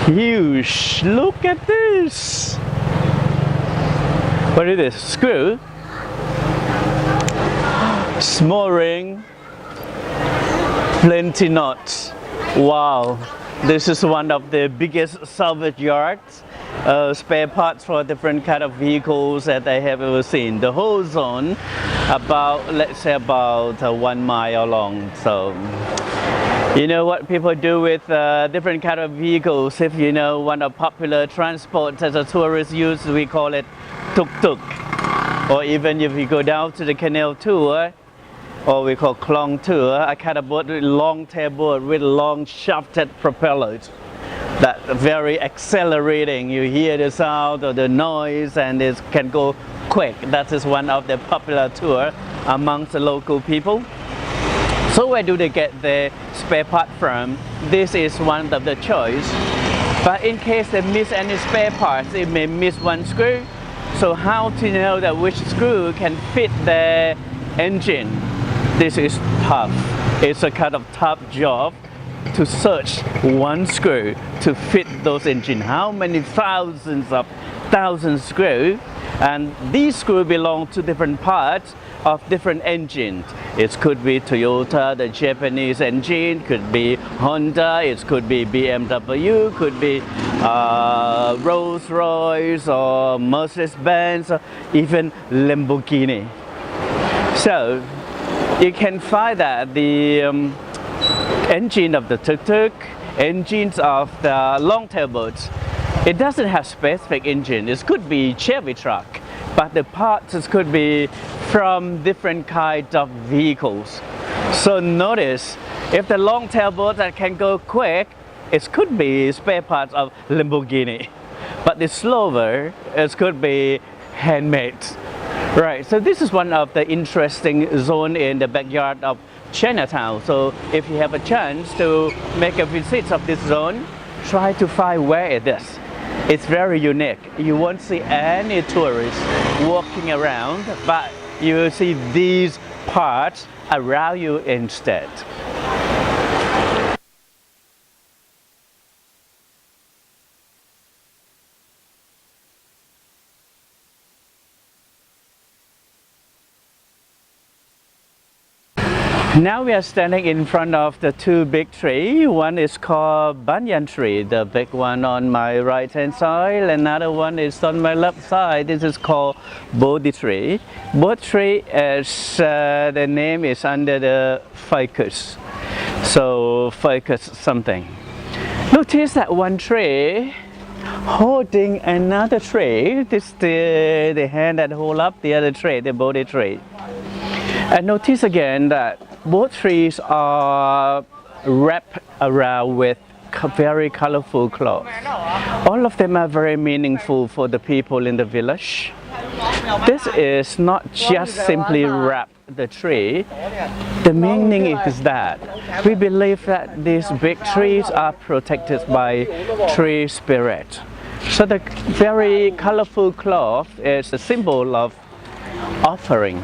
Huge. Look at this. What is this? Screw? Small ring. Plenty knots. Wow. This is one of the biggest salvage yards. Spare parts for different kind of vehicles that I have ever seen. The whole zone about, let's say, about 1 mile long. So you know what people do with different kind of vehicles. If you know one of popular transport as a tourist use, we call it tuk-tuk. Or even if you go down to the canal tour, or we call Klong tour, a kind of boat with long tailboat with long shafted propellers. That very accelerating. You hear the sound or the noise and it can go quick. That is one of the popular tour amongst the local people. So where do they get the spare part from? This is one of the choice. But in case they miss any spare parts, they may miss one screw. So how to know that which screw can fit the engine? This is tough. It's a kind of tough job to search one screw to fit those engines. How many thousands screws? And these screws belong to different parts of different engines. It could be Toyota, the Japanese engine, could be Honda, it could be BMW, could be Rolls-Royce or Mercedes-Benz, or even Lamborghini. So you can find that the engine of the tuk-tuk, engines of the long-tail boats, it doesn't have specific engine. It could be Chevy truck, but the parts could be from different kinds of vehicles. So notice, if the long-tail boat that can go quick, it could be spare parts of Lamborghini, but the slower, it could be handmade. Right, so this is one of the interesting zone in the backyard of Chinatown. So if you have a chance to make a visit of this zone, try to find where it is. It's very unique. You won't see any tourists walking around, but you will see these parts around you instead. Now we are standing in front of the two big trees. One is called banyan tree, the big one on my right hand side. Another one is on my left side. This is called Bodhi tree. Bodhi tree is the name is under the ficus. So ficus something. Notice that one tree holding another tree. This is the hand that hold up the other tree, the Bodhi tree. And notice again that both trees are wrapped around with very colorful cloth. All of them are very meaningful for the people in the village. This is not just simply wrap the tree. The meaning is that we believe that these big trees are protected by tree spirit. So the very colorful cloth is a symbol of offering.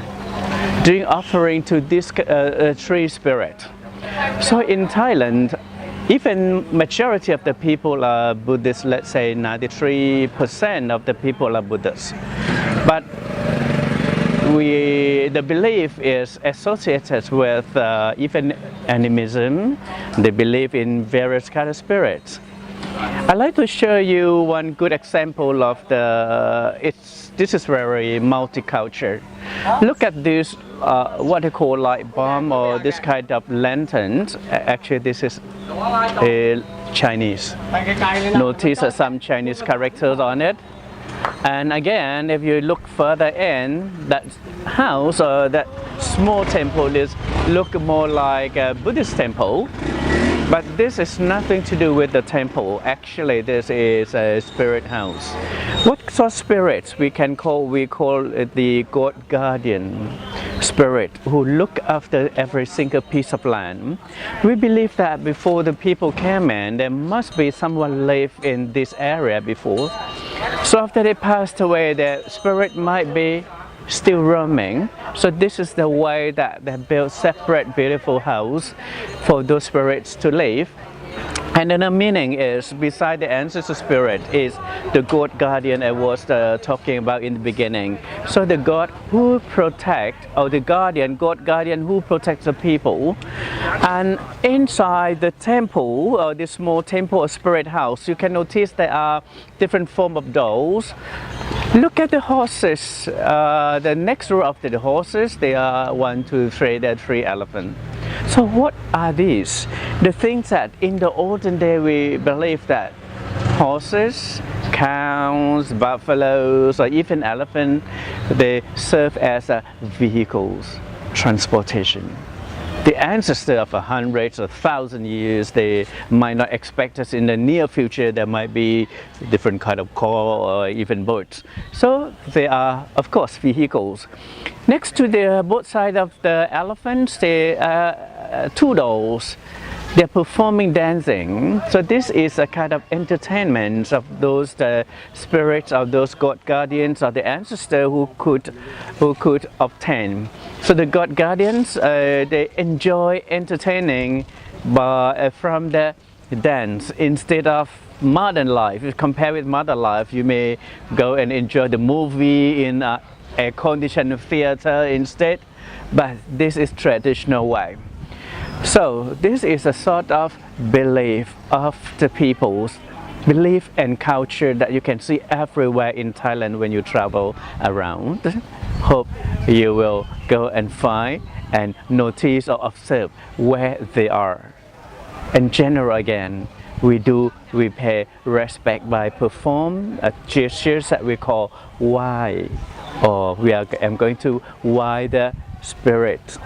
Doing offering to this tree spirit. So in Thailand, even majority of the people are Buddhists. Let's say 93% of the people are Buddhists. But the belief is associated with even animism. They believe in various kind of spirits. I'd like to show you one good example of this is very multicultural. Look at this, what they call light bulb or this kind of lanterns. Actually, this is Chinese. Notice some Chinese characters on it. And again, if you look further in, that house or that small temple look more like a Buddhist temple. But this is nothing to do with the temple. Actually, this is a spirit house. What sort of spirits we call it the God guardian spirit who look after every single piece of land. We believe that before the people came in, there must be someone live in this area before. So after they passed away, the spirit might be still roaming. So this is the way that they build separate beautiful house for those spirits to live. And then the meaning is, beside the ancestor spirit, is the god guardian I was talking about in the beginning. So the god who protect, or the guardian, god guardian who protects the people. And inside the temple, or this small temple or spirit house, you can notice there are different form of dolls. Look at the horses. The next row of the horses, there are 1, 2, 3. There are 3 elephants. So what are these? The things that in the olden day we believe that horses, cows, buffaloes, or even elephants, they serve as vehicles, transportation. The ancestor of 100 or 1,000 years, they might not expect us in the near future there might be different kind of car or even boats. So they are, of course, vehicles. Next to the both sides of the elephants, there are 2 dolls. They're performing dancing. So this is a kind of entertainment of those spirits, of those god guardians, or the ancestor who could obtain. So the god guardians, they enjoy entertaining from the dance instead of modern life. If you compare with modern life, you may go and enjoy the movie in a air-conditioned theater instead, but this is traditional way. So this is a sort of belief of the people's belief and culture that you can see everywhere in Thailand when you travel around. Hope you will go and find and notice or observe where they are. In general, again, we pay respect by perform gestures that we call why, or I'm going to why the spirit.